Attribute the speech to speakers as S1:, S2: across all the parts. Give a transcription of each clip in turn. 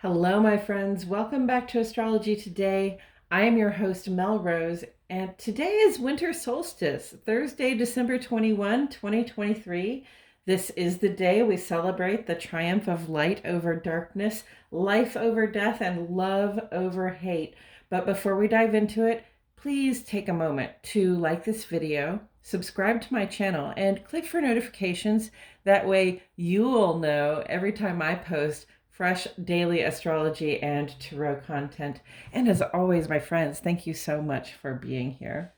S1: Hello, my friends. Welcome back to Astrology Today. I am your host, Mel Rose, and today is Winter Solstice, Thursday, December 21, 2023. This is the day we celebrate the triumph of light over darkness, life over death, and love over hate. But before we dive into it, please take a moment to like this video, subscribe to my channel, and click for notifications. That way you'll know every time I post fresh daily astrology and tarot content. And as always, my friends, thank you so much for being here.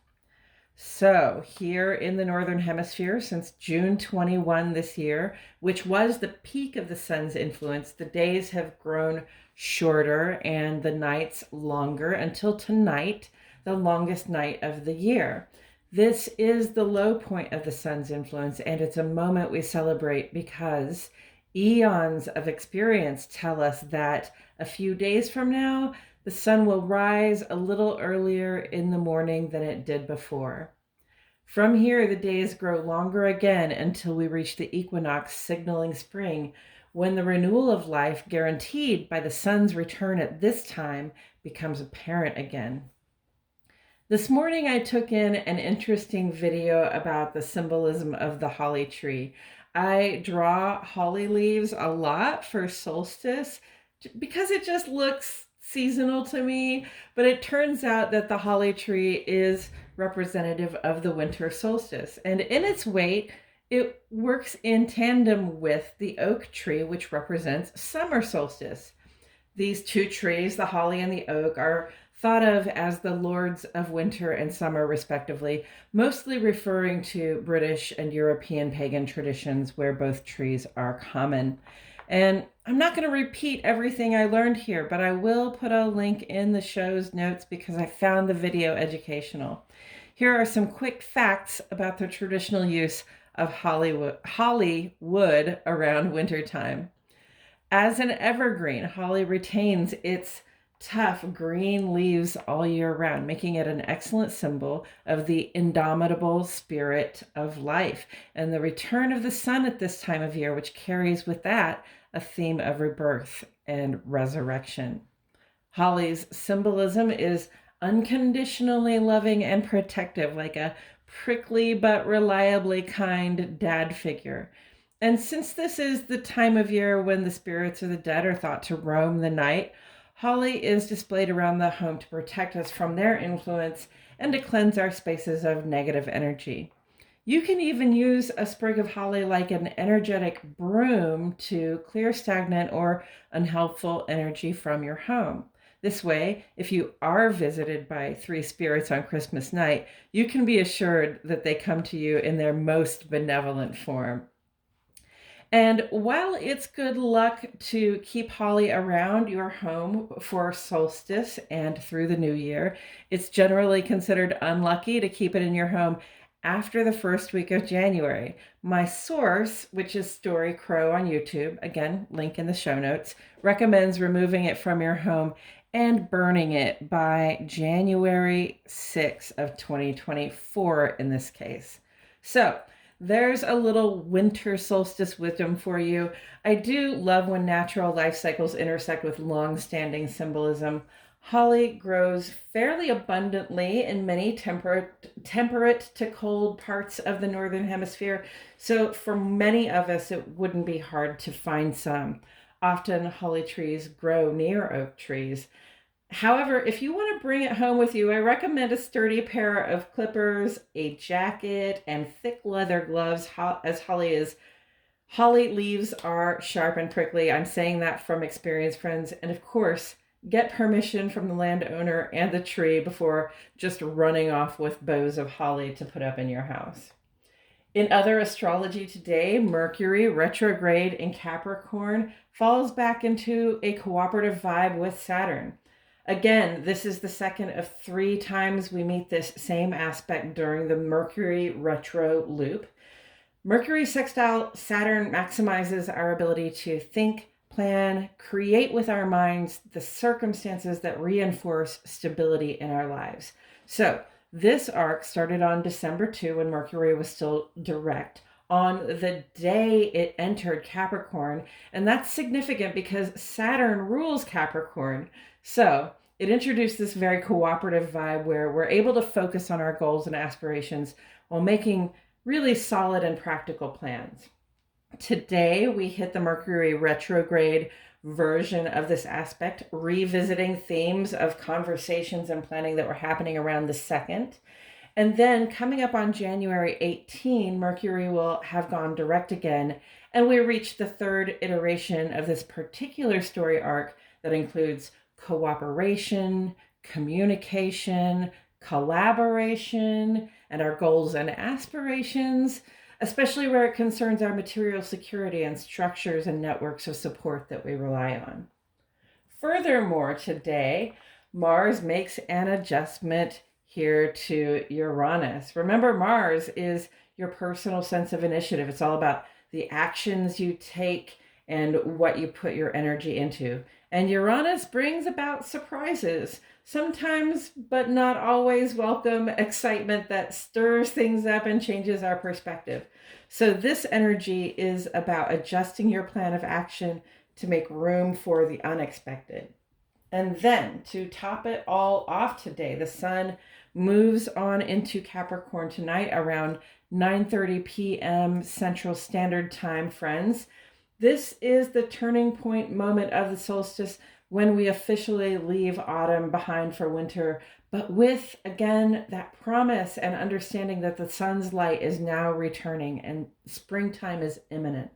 S1: So here in the Northern Hemisphere, since June 21 this year, which was the peak of the sun's influence, the days have grown shorter and the nights longer until tonight, the longest night of the year. This is the low point of the sun's influence, and it's a moment we celebrate because eons of experience tell us that a few days from now, the sun will rise a little earlier in the morning than it did before. From here, the days grow longer again until we reach the equinox signaling spring, when the renewal of life guaranteed by the sun's return at this time becomes apparent again. This morning, I took in an interesting video about the symbolism of the holly tree. I draw holly leaves a lot for solstice because it just looks seasonal to me, but it turns out that the holly tree is representative of the winter solstice, and in its weight, it works in tandem with the oak tree, which represents summer solstice. These two trees, the holly and the oak, are thought of as the lords of winter and summer, respectively, mostly referring to British and European pagan traditions where both trees are common. And I'm not going to repeat everything I learned here, but I will put a link in the show's notes because I found the video educational. Here are some quick facts about the traditional use of holly wood around wintertime. As an evergreen, holly retains its tough green leaves all year round, making it an excellent symbol of the indomitable spirit of life and the return of the sun at this time of year, which carries with that a theme of rebirth and resurrection. Holly's symbolism is unconditionally loving and protective, like a prickly but reliably kind dad figure. And since this is the time of year when the spirits of the dead are thought to roam the night, holly is displayed around the home to protect us from their influence and to cleanse our spaces of negative energy. You can even use a sprig of holly like an energetic broom to clear stagnant or unhelpful energy from your home. This way, if you are visited by three spirits on Christmas night, you can be assured that they come to you in their most benevolent form. And while it's good luck to keep holly around your home for solstice and through the new year, it's generally considered unlucky to keep it in your home after the first week of January. My source, which is Story Crow on YouTube, again, link in the show notes, recommends removing it from your home and burning it by January 6th of 2024 in this case. So, there's a little winter solstice wisdom for you. I do love when natural life cycles intersect with long-standing symbolism. Holly grows fairly abundantly in many temperate to cold parts of the Northern Hemisphere. So for many of us, it wouldn't be hard to find some. Often holly trees grow near oak trees. However, if you want to bring it home with you, I recommend a sturdy pair of clippers, a jacket, and thick leather gloves, as holly leaves are sharp and prickly. I'm saying that from experience, friends. And of course, get permission from the landowner and the tree before just running off with boughs of holly to put up in your house. In other astrology today, Mercury retrograde in Capricorn falls back into a cooperative vibe with Saturn. Again, this is the second of 3 times we meet this same aspect during the Mercury retro loop. Mercury sextile Saturn maximizes our ability to think, plan, create with our minds the circumstances that reinforce stability in our lives. So this arc started on December 2 when Mercury was still direct on the day it entered Capricorn. And that's significant because Saturn rules Capricorn. So it introduced this very cooperative vibe where we're able to focus on our goals and aspirations while making really solid and practical plans. Today, we hit the Mercury retrograde version of this aspect, revisiting themes of conversations and planning that were happening around the 2nd. And then coming up on January 18, Mercury will have gone direct again, and we reach the 3rd iteration of this particular story arc that includes cooperation, communication, collaboration, and our goals and aspirations, especially where it concerns our material security and structures and networks of support that we rely on. Furthermore, today, Mars makes an adjustment here to Uranus. Remember, Mars is your personal sense of initiative. It's all about the actions you take and what you put your energy into. And Uranus brings about surprises, sometimes, but not always, welcome excitement that stirs things up and changes our perspective. So this energy is about adjusting your plan of action to make room for the unexpected. And then to top it all off today, the sun moves on into Capricorn tonight around 9:30 p.m. Central Standard Time, friends. This is the turning point moment of the solstice when we officially leave autumn behind for winter, but with, again, that promise and understanding that the sun's light is now returning and springtime is imminent.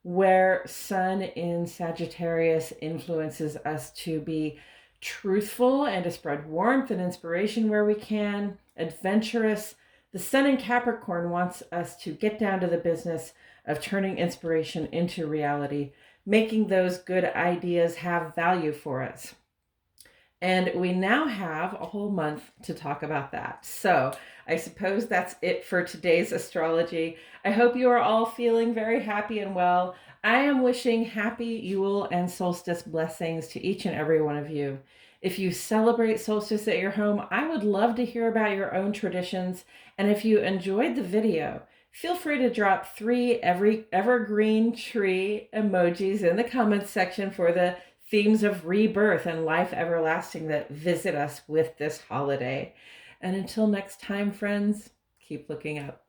S1: Where Sun in Sagittarius influences us to be truthful and to spread warmth and inspiration where we can, adventurous, the Sun in Capricorn wants us to get down to the business of turning inspiration into reality, making those good ideas have value for us. And we now have a whole month to talk about that. So I suppose that's it for today's astrology. I hope you are all feeling very happy and well. I am wishing happy Yule and solstice blessings to each and every one of you. If you celebrate solstice at your home, I would love to hear about your own traditions. And if you enjoyed the video, feel free to drop 3 evergreen tree emojis in the comments section for the themes of rebirth and life everlasting that visit us with this holiday. And until next time, friends, keep looking up.